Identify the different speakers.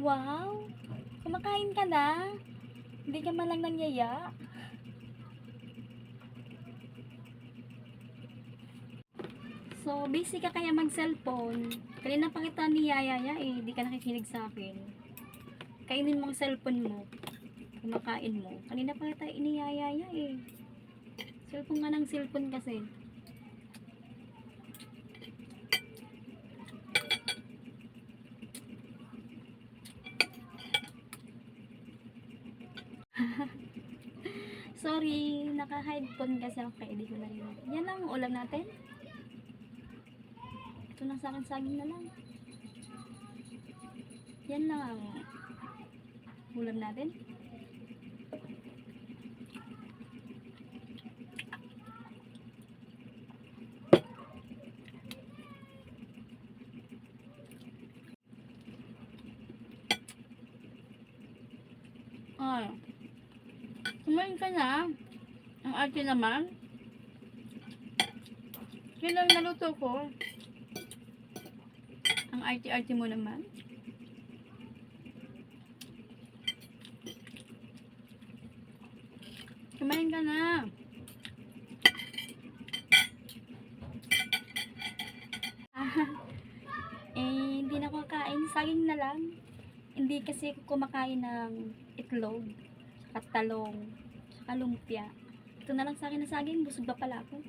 Speaker 1: Wow! Kumakain ka na? Hindi ka man lang nangyaya? So, busy ka kaya mag-cellphone. Kanina pa kita niyayaya eh, hindi ka nakikinig sa akin. Kainin mo ang cellphone mo. Kumakain mo. Kanina pa kita iniyayaya eh. Cellphone nga ng cellphone kasi. Sorry, naka-headphone kasi ako kaya hindi ko narinig. Yan lang ang ulam natin. Ito na sa akin, saging na lang. Yan lang ang ulam natin. Ay, kumain ka na. Ang ate naman. Yan lang naluto ko. Ang arte-arte mo naman. Kumain ka na. Hindi na ako kain. Saging na lang. Hindi kasi ako kumakain ng itlog, at talong, at lumpia. Ito na lang sa akin na saging. Busog pa pala ako.